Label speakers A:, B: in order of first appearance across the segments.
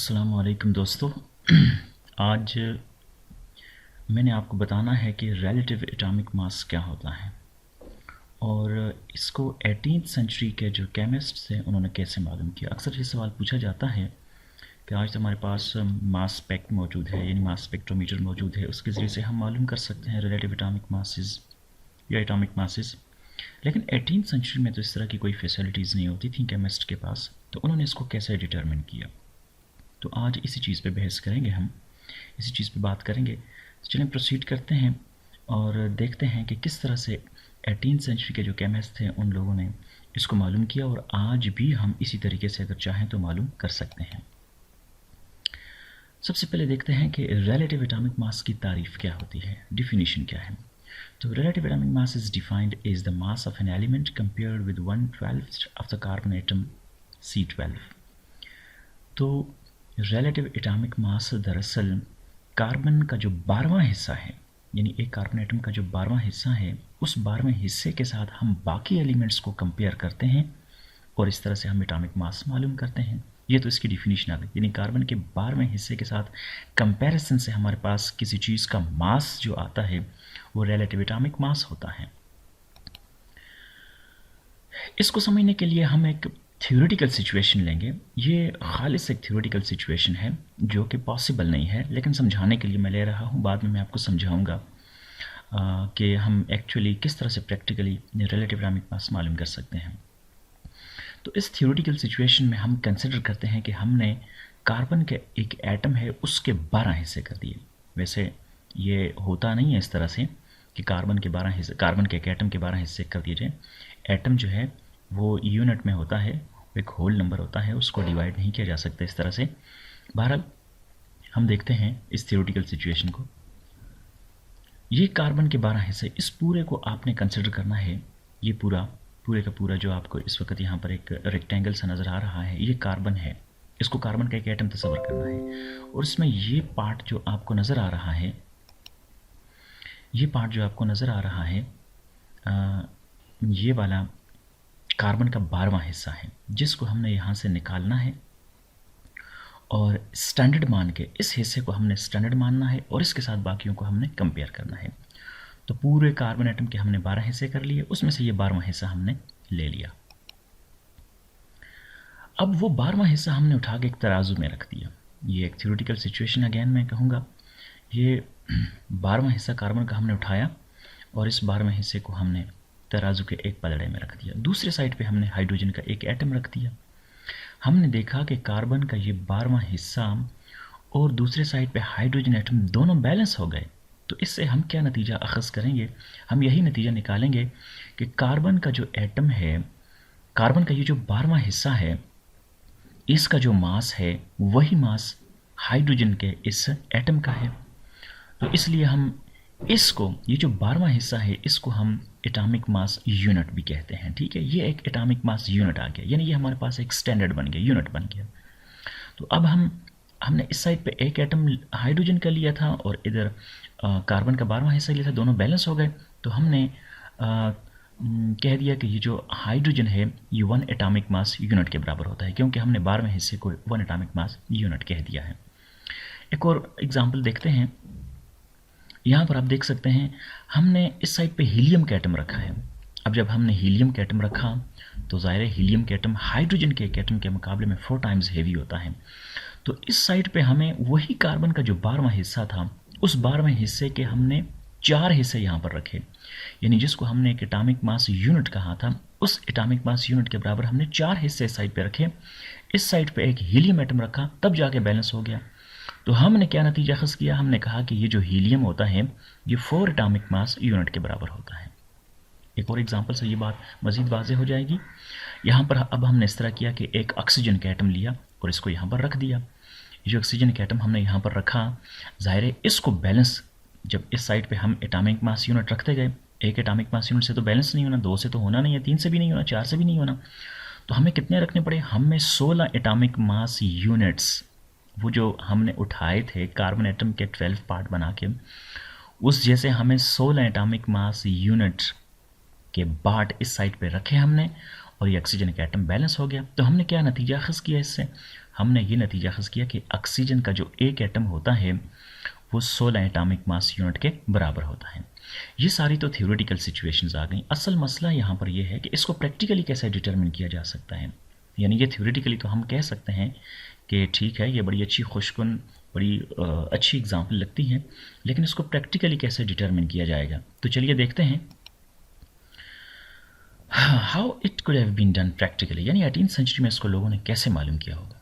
A: अस्सलाम वालेकुम दोस्तों। आज मैंने आपको बताना है कि रिलेटिव एटॉमिक मास क्या होता है और इसको 18th सेंचुरी के जो केमिस्ट थे उन्होंने कैसे मालूम किया। अक्सर ये सवाल पूछा जाता है कि आज तो हमारे पास मास स्पेक्ट मौजूद है, यानी मास स्पेक्ट्रोमीटर मौजूद है, उसके ज़रिए से हम मालूम कर सकते हैं रिलेटिव एटॉमिक मासेस या एटॉमिक मासेस। लेकिन 18th सेंचुरी में तो इस तरह की कोई फैसिलिटीज़ नहीं होती थी केमिस्ट के पास, तो उन्होंने इसको कैसे डिटरमिन किया। तो आज इसी चीज़ पे बहस करेंगे, हम इसी चीज़ पे बात करेंगे। तो चलें प्रोसीड करते हैं और देखते हैं कि किस तरह से 18th सेंचुरी के जो केमिस्ट थे उन लोगों ने इसको मालूम किया और आज भी हम इसी तरीके से अगर चाहें तो मालूम कर सकते हैं। सबसे पहले देखते हैं कि रिलेटिव एटॉमिक मास की तारीफ क्या होती है, डिफिनीशन क्या है। तो relative atomic mass is defined is the mass of an element compared with 1/12 of the carbon atom C12। तो रिलेटिव एटॉमिक मास दरअसल कार्बन का जो 12वां हिस्सा है, यानी एक कार्बन एटम का जो 12वां हिस्सा है, उस 12वें हिस्से के साथ हम बाकी एलिमेंट्स को कंपेयर करते हैं और इस तरह से हम एटॉमिक मास मालूम करते हैं। ये तो इसकी डिफिनीशन आ गई, यानी कार्बन के 12वें हिस्से के साथ कंपैरिजन से हमारे पास किसी चीज़ का मास जो आता है वो रिलेटिव एटॉमिक मास होता है। इसको समझने के लिए हम एक थ्योरेटिकल सिचुएशन लेंगे। ये खालिस एक थ्योरेटिकल सिचुएशन है जो कि पॉसिबल नहीं है, लेकिन समझाने के लिए मैं ले रहा हूँ। बाद में मैं आपको समझाऊंगा कि हम एक्चुअली किस तरह से प्रैक्टिकली रिलेटिव एटॉमिक मास मालूम कर सकते हैं। तो इस थ्योरेटिकल सिचुएशन में हम कंसिडर करते हैं कि हमने कार्बन के एक एटम है उसके 12 हिस्से कर दिए। वैसे ये होता नहीं है इस तरह से कि कार्बन के एक एटम के 12 हिस्से कर दिए जाए। एटम जो है वो यूनिट में होता है, एक होल नंबर होता है, उसको डिवाइड नहीं किया जा सकता इस तरह से। बहरहाल हम देखते हैं इस थ्योरेटिकल सिचुएशन को। ये कार्बन के 12 हिस्से, इस पूरे को आपने कंसिडर करना है। ये पूरे का पूरा जो आपको इस वक्त यहाँ पर एक रेक्टेंगल सा नज़र आ रहा है, ये कार्बन है। इसको कार्बन का एक एटम तस्वर करना है और इसमें ये पार्ट जो आपको नज़र आ रहा है, ये वाला कार्बन का 12वां हिस्सा है, जिसको हमने यहाँ से निकालना है और स्टैंडर्ड मान के इस हिस्से को हमने स्टैंडर्ड मानना है और इसके साथ बाकियों को हमने कंपेयर करना है। तो पूरे कार्बन एटम के हमने 12 हिस्से कर लिए, उसमें से ये 12वां हिस्सा हमने ले लिया। अब वो 12वां हिस्सा हमने उठा के एक तराजू में रख दिया। ये एक थ्योरेटिकल सिचुएशन, अगेन मैं कहूँगा, ये 12वां हिस्सा कार्बन का हमने उठाया और इस 12वें हिस्से को हमने तराजू के एक पलड़े में रख दिया। दूसरे साइड पे हमने हाइड्रोजन का एक एटम रख दिया। हमने देखा कि कार्बन का ये 12वां हिस्सा और दूसरे साइड पे हाइड्रोजन एटम दोनों बैलेंस हो गए। तो इससे हम क्या नतीजा अखज़ करेंगे, हम यही नतीजा निकालेंगे कि कार्बन का जो एटम है, कार्बन का ये जो 12वां हिस्सा है, इसका जो मास है वही मास हाइड्रोजन के इस एटम का है। तो इसलिए हम इसको, ये जो 12वां हिस्सा है, इसको हम एटॉमिक मास यूनिट भी कहते हैं। ठीक है, ये एक एटॉमिक मास यूनिट आ गया, यानी ये हमारे पास एक स्टैंडर्ड बन गया, यूनिट बन गया। तो अब हमने इस साइड पे एक एटम हाइड्रोजन का लिया था और इधर कार्बन का 12वां हिस्सा लिया था, दोनों बैलेंस हो गए। तो हमने कह दिया कि ये जो हाइड्रोजन है ये 1 एटॉमिक मास यूनिट के बराबर होता है, क्योंकि हमने 12वें हिस्से को 1 एटॉमिक मास यूनिट कह दिया है। एक और एग्जाम्पल देखते हैं। यहाँ पर आप देख सकते हैं हमने इस साइड पे हीलियम का एटम रखा है। अब जब हमने हीलियम का एटम रखा तो ज़ाहिर है हीलियम का एटम हाइड्रोजन के एक एटम के मुकाबले में 4 टाइम्स हेवी होता है। तो इस साइड पे हमें वही कार्बन का जो 12वां हिस्सा था, उस 12वें हिस्से के हमने 4 हिस्से यहाँ पर रखे, यानी जिसको हमने एक एटॉमिक मास यूनिट कहा था, उस एटॉमिक मास यूनिट के बराबर हमने 4 हिस्से इस साइड पे रखे। इस साइड पे एक हीलियम एटम रखा, तब जाके बैलेंस हो गया। तो हमने क्या नतीजा अखज़ किया, हमने कहा कि ये जो हीलियम होता है ये 4 एटॉमिक मास यूनिट के बराबर होता है। एक और एग्जांपल से ये बात मज़ीद वाज़ेह हो जाएगी। यहाँ पर अब हमने इस तरह किया कि एक ऑक्सीजन का एटम लिया और इसको यहाँ पर रख दिया। ये जो ऑक्सीजन का एटम हमने यहाँ पर रखा, ज़ाहिर है इसको बैलेंस, जब इस साइड पर हम एटॉमिक मास यूनिट रखते गए, एक एटॉमिक मास यूनिट से तो बैलेंस नहीं होना, 2 से तो होना नहीं है, 3 से भी नहीं होना, 4 से भी नहीं होना। तो हमें कितने रखने पड़े, हमें 16 एटॉमिक मास यूनिट्स, वो जो हमने उठाए थे कार्बन एटम के 12 पार्ट बना के, उस जैसे हमें 16 एटॉमिक मास यूनिट के पार्ट इस साइड पे रखे हमने और ये ऑक्सीजन का एटम बैलेंस हो गया। तो हमने क्या नतीजा अखज़ किया इससे, हमने ये नतीजा अख़ज़ किया कि ऑक्सीजन का जो एक एटम होता है वो 16 एटॉमिक मास यूनिट के बराबर होता है। ये सारी तो थ्योरेटिकल सिचुएशंस आ गई। असल मसला यहाँ पर यह है कि इसको प्रैक्टिकली कैसे डिटरमिन किया जा सकता है। यानी ये थ्योरेटिकली तो हम कह सकते हैं कि ठीक है, ये बड़ी अच्छी खुशकुन बड़ी अच्छी एग्जाम्पल लगती है, लेकिन इसको प्रैक्टिकली कैसे डिटरमिन किया जाएगा। तो चलिए देखते हैं how it could have been done practically, यानी 18th सेंचुरी में इसको लोगों ने कैसे मालूम किया होगा।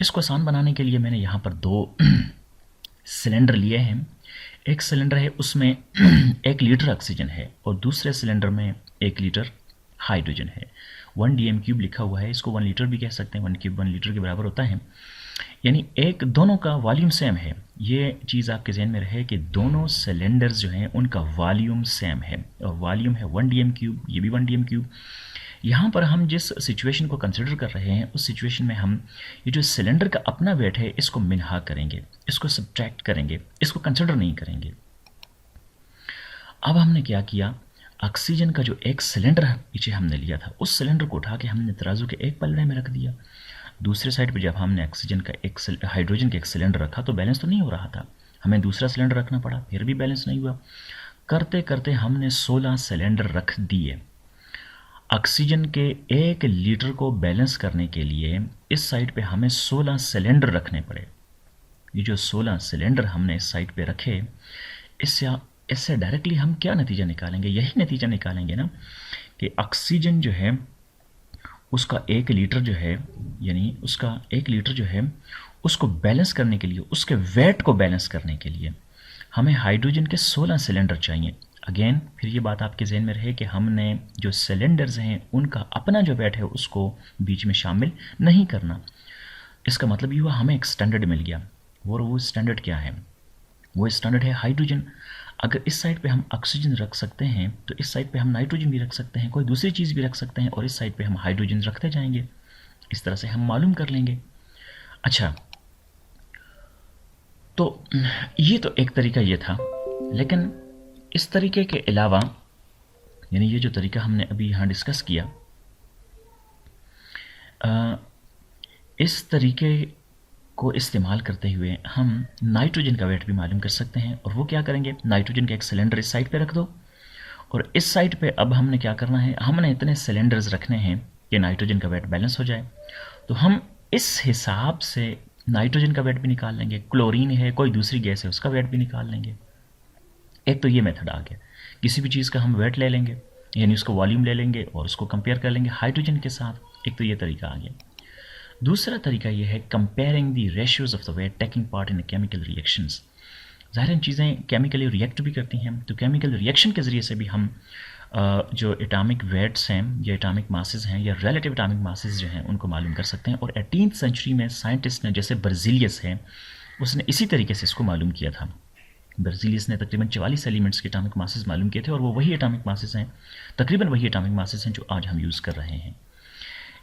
A: इसको आसान बनाने के लिए मैंने यहाँ पर दो सिलेंडर लिए हैं। एक सिलेंडर है उसमें 1 लीटर ऑक्सीजन है और दूसरे सिलेंडर में 1 लीटर हाइड्रोजन है। 1 dm³ लिखा हुआ है, इसको 1 लीटर भी कह सकते हैं। 1³ 1 लीटर के बराबर होता है, यानी एक दोनों का वॉल्यूम सेम है। ये चीज़ आपके जहन में रहे कि दोनों सिलेंडर्स जो हैं उनका वॉल्यूम सेम है और वॉल्यूम है 1 dm³, ये भी 1 dm³। यहाँ पर हम जिस सिचुएशन को कंसिडर कर रहे हैं उस सिचुएशन में हम ये जो सिलेंडर का अपना वेट है इसको मिनहा करेंगे, इसको सब्ट्रैक्ट करेंगे, इसको कंसिडर नहीं करेंगे। अब हमने क्या किया, ऑक्सीजन का जो एक सिलेंडर पीछे हमने लिया था उस सिलेंडर को उठा के हमने तराजू के एक पलड़े में रख दिया। दूसरे साइड पे जब हमने ऑक्सीजन का हाइड्रोजन का एक सिलेंडर रखा तो बैलेंस तो नहीं हो रहा था, हमें दूसरा सिलेंडर रखना पड़ा, फिर भी बैलेंस नहीं हुआ। करते करते हमने 16 सिलेंडर रख दिए। ऑक्सीजन के 1 लीटर को बैलेंस करने के लिए इस साइड पे हमें 16 सिलेंडर रखने पड़े। ये जो 16 सिलेंडर हमने इस साइड पे रखे, इससे डायरेक्टली हम क्या नतीजा निकालेंगे, यही नतीजा निकालेंगे ना कि ऑक्सीजन जो है उसका 1 लीटर जो है, यानी उसका 1 लीटर जो है उसको बैलेंस करने के लिए, उसके वेट को बैलेंस करने के लिए हमें हाइड्रोजन के 16 सिलेंडर चाहिए। अगेन फिर ये बात आपके जहन में रहे कि हमने जो सिलेंडर्स हैं उनका अपना जो वेट है उसको बीच में शामिल नहीं करना। इसका मतलब ये हुआ हमें एक स्टैंडर्ड मिल गया, और वो स्टैंडर्ड क्या है, वो स्टैंडर्ड है हाइड्रोजन। अगर इस साइड पे हम ऑक्सीजन रख सकते हैं तो इस साइड पे हम नाइट्रोजन भी रख सकते हैं, कोई दूसरी चीज़ भी रख सकते हैं, और इस साइड पे हम हाइड्रोजन रखते जाएंगे। इस तरह से हम मालूम कर लेंगे। अच्छा, तो ये तो एक तरीका ये था, लेकिन इस तरीके के अलावा, यानी ये जो तरीका हमने अभी यहाँ डिस्कस किया, इस तरीके को इस्तेमाल करते हुए हम नाइट्रोजन का वेट भी मालूम कर सकते हैं। और वो क्या करेंगे, नाइट्रोजन का एक सिलेंडर इस साइड पे रख दो और इस साइड पे अब हमने क्या करना है, हमने इतने सिलेंडर्स रखने हैं कि नाइट्रोजन का वेट बैलेंस हो जाए। तो हम इस हिसाब से नाइट्रोजन का वेट भी निकाल लेंगे, क्लोरीन है, कोई दूसरी गैस है, उसका वेट भी निकाल लेंगे। एक तो ये मेथड आ गया, किसी भी चीज़ का हम वेट ले लेंगे, यानी उसको वॉल्यूम ले लेंगे और उसको कंपेयर कर लेंगे हाइड्रोजन के साथ। एक तो ये तरीका आ गया। दूसरा तरीका ये है comparing the ratios of the weight taking part in chemical reactions. ज़ाहिर चीज़ें केमिकली रिएक्ट भी करती हैं, तो केमिकल रिएक्शन के ज़रिए से भी हम जो एटॉमिक वेट्स हैं या एटॉमिक मासेस हैं या रिलेटिव एटॉमिक मासेस जो हैं उनको मालूम कर सकते हैं। और 18th सेंचुरी में साइंटिस्ट ने, जैसे बर्जिलियस है, उसने इसी तरीके से इसको मालूम किया था। बर्जिलियस ने तकरीबन 44 एलिमेंट्स के एटॉमिक मासेस मालूम किए थे और वो वही एटॉमिक मासेस हैं, तकरीबन वही एटॉमिक मासेस हैं जो आज हम यूज़ कर रहे हैं।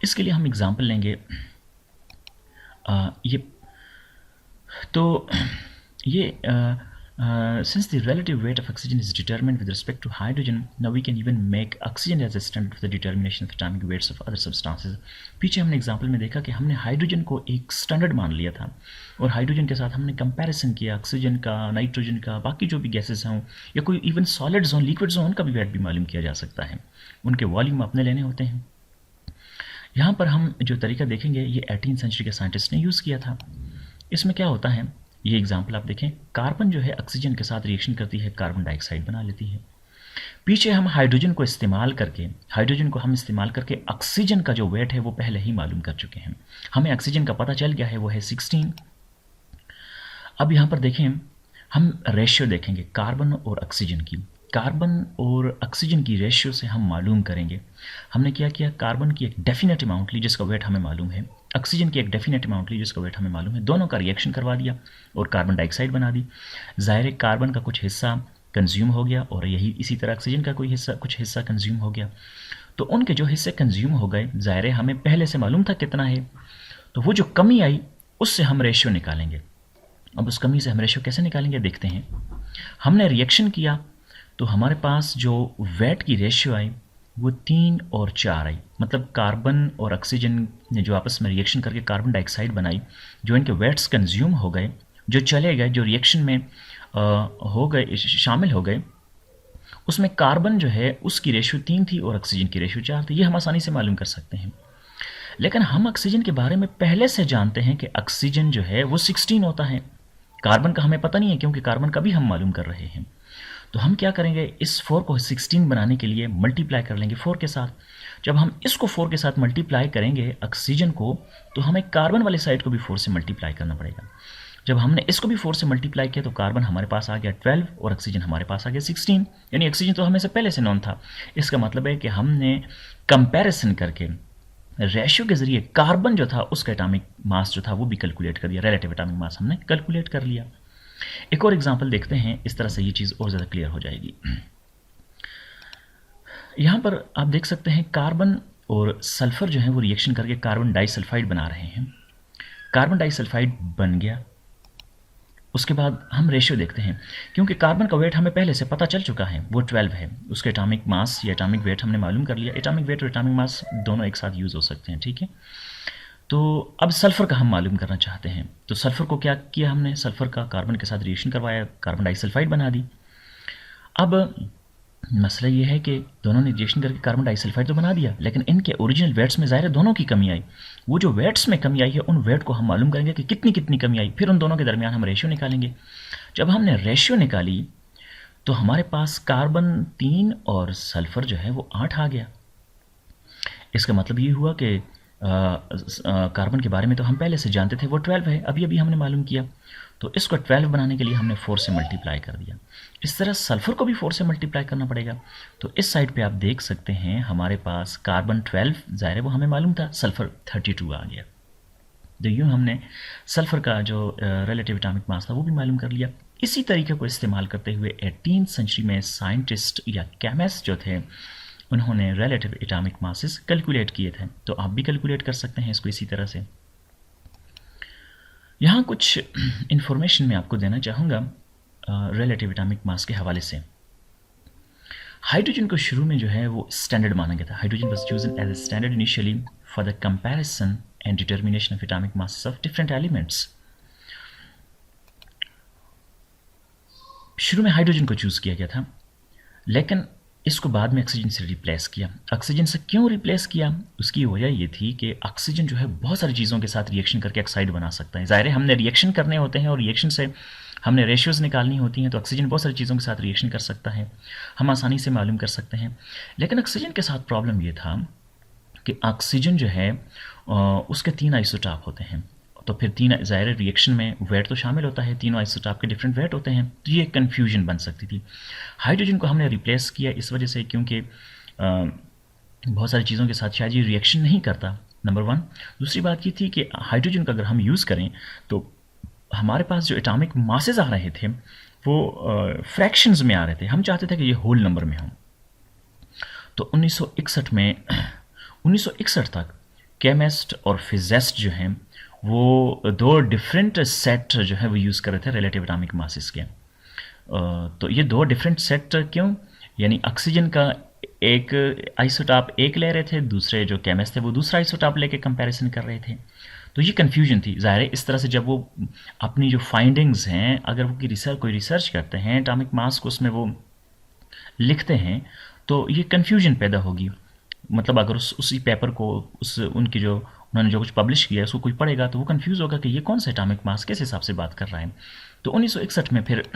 A: इसके लिए हम एग्जांपल लेंगे, since the relative weight of oxygen is determined with respect to hydrogen, now we can even make oxygen as a standard for the determination of atomic weights of other substances. पीछे हमने example में देखा कि हमने hydrogen को एक standard मान लिया था और हाइड्रोजन के साथ हमने कंपैरिजन किया ऑक्सीजन का, नाइट्रोजन का, बाकी जो भी गैसेस हों या कोई इवन सॉलिड्स हों, लिक्विड्स हों, उनका भी वेट भी मालूम किया जा सकता है। उनके वॉल्यूम अपने लेने होते हैं। यहाँ पर हम जो तरीका देखेंगे ये 18th सेंचुरी के साइंटिस्ट ने यूज़ किया था। इसमें क्या होता है, ये एग्जाम्पल आप देखें, कार्बन जो है ऑक्सीजन के साथ रिएक्शन करती है, कार्बन डाइऑक्साइड बना लेती है। पीछे हम हाइड्रोजन को इस्तेमाल करके ऑक्सीजन का जो वेट है वो पहले ही मालूम कर चुके हैं। हमें ऑक्सीजन का पता चल गया है, वो है 16। अब यहाँ पर देखें, हम रेशियो देखेंगे कार्बन और ऑक्सीजन की। कार्बन और ऑक्सीजन की रेशियो से हम मालूम करेंगे। हमने क्या किया, कार्बन की एक डेफिनेट अमाउंट ली जिसका वेट हमें मालूम है, ऑक्सीजन की एक डेफिनेट अमाउंट ली जिसका वेट हमें मालूम है, दोनों का रिएक्शन करवा दिया और कार्बन डाइऑक्साइड बना दी। ज़ाहिर है कार्बन का कुछ हिस्सा कंज्यूम हो गया और यही इसी तरह ऑक्सीजन का कुछ हिस्सा कंज्यूम हो गया। तो उनके जो हिस्से कंज्यूम हो गए, ज़ाहिर है हमें पहले से मालूम था कितना है, तो वो जो कमी आई उससे हम रेशियो निकालेंगे। अब उस कमी से हम रेशियो कैसे निकालेंगे देखते हैं। हमने रिएक्शन किया तो हमारे पास जो वेट की रेशियो आई वो 3 और 4 आई, मतलब कार्बन और ऑक्सीजन जो आपस में रिएक्शन करके कार्बन डाइऑक्साइड बनाई, जो इनके वेट्स कंज्यूम हो गए, जो चले गए, जो रिएक्शन में हो गए, शामिल हो गए, उसमें कार्बन जो है उसकी रेशियो 3 थी और ऑक्सीजन की रेशियो 4 थी। ये हम आसानी से मालूम कर सकते हैं। लेकिन हम ऑक्सीजन के बारे में पहले से जानते हैं कि ऑक्सीजन जो है वो 16 होता है। कार्बन का हमें पता नहीं है, क्योंकि कार्बन का भी हम मालूम कर रहे हैं। तो हम क्या करेंगे, इस 4 को 16 बनाने के लिए मल्टीप्लाई कर लेंगे 4 के साथ। जब हम इसको 4 के साथ मल्टीप्लाई करेंगे ऑक्सीजन को, तो हमें कार्बन वाले साइड को भी 4 से मल्टीप्लाई करना पड़ेगा। जब हमने इसको भी 4 से मल्टीप्लाई किया तो कार्बन हमारे पास आ गया 12 और ऑक्सीजन हमारे पास आ गया 16। यानी ऑक्सीजन तो हमें से पहले से नॉन था। इसका मतलब है कि हमने कंपैरिजन करके रेशियो के जरिए कार्बन जो था उसका एटॉमिक मास जो था वो भी कैलकुलेट कर दिया, रिलेटिव एटॉमिक मास हमने कैलकुलेट कर लिया। एक और एग्जांपल देखते हैं, इस तरह से ये चीज़ और ज़्यादा क्लियर हो जाएगी। यहाँ पर आप देख सकते हैं कार्बन और सल्फर जो है वो रिएक्शन करके कार्बन डाइसल्फाइड बना रहे हैं। कार्बन डाइसल्फाइड बन गया, उसके बाद हम रेशियो देखते हैं, क्योंकि कार्बन का वेट हमें पहले से पता चल चुका है, वो 12 है। उसके एटॉमिक मास या एटॉमिक वेट हमने मालूम कर लिया। एटॉमिक वेट और एटॉमिक मास दोनों एक साथ यूज़ हो सकते हैं, ठीक है। तो अब सल्फर का हम मालूम करना चाहते हैं। तो सल्फर को क्या किया हमने, सल्फर का कार्बन के साथ रिएक्शन करवाया, कार्बन डाइसल्फाइड बना दी। अब मसला ये है कि दोनों ने रिएक्शन करके कार्बन डाइसल्फाइड तो बना दिया, लेकिन इनके ओरिजिनल वेट्स में ज़ाहिर है दोनों की कमी आई। वो जो वेट्स में कमी आई है उन वेट को हम मालूम करेंगे कि कितनी कितनी कमी आई, फिर उन दोनों के दरमियान हम रेशियो निकालेंगे। जब हमने रेशियो निकाली तो हमारे पास कार्बन 3 और सल्फर जो है वो 8 आ गया। इसका मतलब ये हुआ कि कार्बन के बारे में तो हम पहले से जानते थे, वो 12 है, अभी अभी हमने मालूम किया। तो इसको 12 बनाने के लिए हमने 4 से मल्टीप्लाई कर दिया। इस तरह सल्फर को भी 4 से मल्टीप्लाई करना पड़ेगा। तो इस साइड पे आप देख सकते हैं हमारे पास कार्बन 12 ज़ाहिर है वो हमें मालूम था, सल्फर 32 आ गया। तो यूँ हमने सल्फर का जो रिलेटिव एटॉमिक मास था वो भी मालूम कर लिया। इसी तरीके को इस्तेमाल करते हुए 18th सेंचुरी में साइंटिस्ट या केमिस्ट जो थे उन्होंने रिलेटिव एटॉमिक मासेस कैलकुलेट किए थे। तो आप भी कैलकुलेट कर सकते हैं इसको इसी तरह से। यहाँ कुछ इन्फॉर्मेशन मैं आपको देना चाहूँगा रिलेटिव एटॉमिक मास के हवाले से। हाइड्रोजन को शुरू में जो है वो स्टैंडर्ड माना गया था। Hydrogen was chosen as a standard initially for the comparison and determination of atomic masses of different elements. शुरू में हाइड्रोजन को चूज़ किया गया था, लेकिन इसको बाद में ऑक्सीजन से रिप्लेस किया। ऑक्सीजन से क्यों रिप्लेस किया, उसकी वजह ये थी कि ऑक्सीजन जो है बहुत सारी चीज़ों के साथ रिएक्शन करके ऑक्साइड बना सकता है। ज़ाहिर है हमने रिएक्शन करने होते हैं और रिएक्शन से हमने रेशियोज़ निकालनी होती हैं, तो ऑक्सीजन बहुत सारी चीज़ों के साथ रिएक्शन कर सकता है, हम आसानी से मालूम कर सकते हैं। लेकिन ऑक्सीजन के साथ प्रॉब्लम ये था कि ऑक्सीजन जो है उसके 3 आइसोटॉप होते हैं। तो फिर 3 ज़ाहिर रिएक्शन में वेट तो शामिल होता है, तीनों आइसोटॉप के डिफरेंट वेट होते हैं, तो ये कन्फ्यूजन बन सकती थी। हाइड्रोजन को हमने रिप्लेस किया इस वजह से क्योंकि बहुत सारी चीज़ों के साथ शायद ये रिएक्शन नहीं करता, नंबर 1। दूसरी बात ये थी कि हाइड्रोजन का अगर हम यूज़ करें तो हमारे पास जो एटॉमिक मासेस आ रहे थे वो फ्रैक्शंस में आ रहे थे, हम चाहते थे कि ये होल नंबर में हों। तो 1961 तक केमिस्ट और फिजिस्ट जो हैं वो 2 डिफरेंट सेट जो है वो यूज़ कर रहे थे रिलेटिव एटॉमिक मासेस के। तो ये 2 डिफरेंट सेट क्यों, यानी ऑक्सीजन का एक आइसोटॉप एक ले रहे थे, दूसरे जो केमिस्ट थे वो दूसरा आइसोटॉप लेके कंपैरिजन कर रहे थे। तो ये कन्फ्यूजन थी। ज़ाहिर है इस तरह से जब वो अपनी जो फाइंडिंग्स हैं, अगर वो कोई रिसर्च करते हैं एटॉमिक मास को उसमें वो लिखते हैं तो ये कन्फ्यूजन पैदा होगी। मतलब अगर उसी पेपर को उनकी जो उन्होंने जो कुछ पब्लिश किया है उसको कोई पढ़ेगा तो वो कंफ्यूज होगा कि ये कौन सा एटॉमिक मास किस हिसाब से बात कर रहा है। तो 1961 में फिर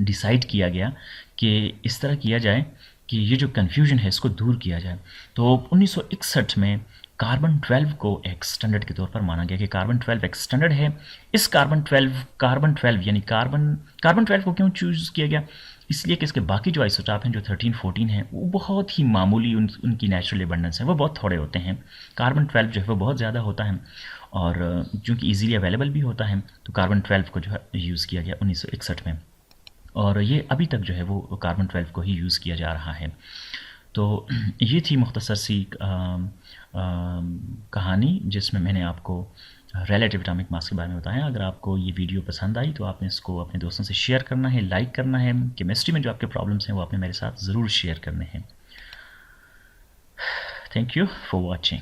A: डिसाइड किया गया कि इस तरह किया जाए कि ये जो कन्फ्यूजन है इसको दूर किया जाए। तो 1961 में कार्बन 12 को एक स्टैंडर्ड के तौर पर माना गया कि कार्बन 12 एक स्टैंडर्ड है। इस कार्बन 12 यानी कार्बन 12 को क्यों चूज़ किया गया, इसलिए कि इसके बाकी जो आइसोटॉप हैं जो 13, 14 हैं वो बहुत ही मामूली उनकी नेचुरल एबंडेंस है, वो बहुत थोड़े होते हैं। कार्बन 12 जो है वो बहुत ज़्यादा होता है और चूँकि ईजीली अवेलेबल भी होता है तो कार्बन 12 को जो है यूज़ किया गया 1961 में, और ये अभी तक जो है वो कार्बन 12 को ही यूज़ किया जा रहा है। तो ये थी मुख्तसर सी कहानी जिसमें मैंने आपको रिलेटिव एटॉमिक मास के बारे में बताया। अगर आपको ये वीडियो पसंद आई तो आपने इसको अपने दोस्तों से शेयर करना है, लाइक करना है। केमिस्ट्री में जो आपके प्रॉब्लम्स हैं वो आपने मेरे साथ ज़रूर शेयर करने हैं। Thank you for watching.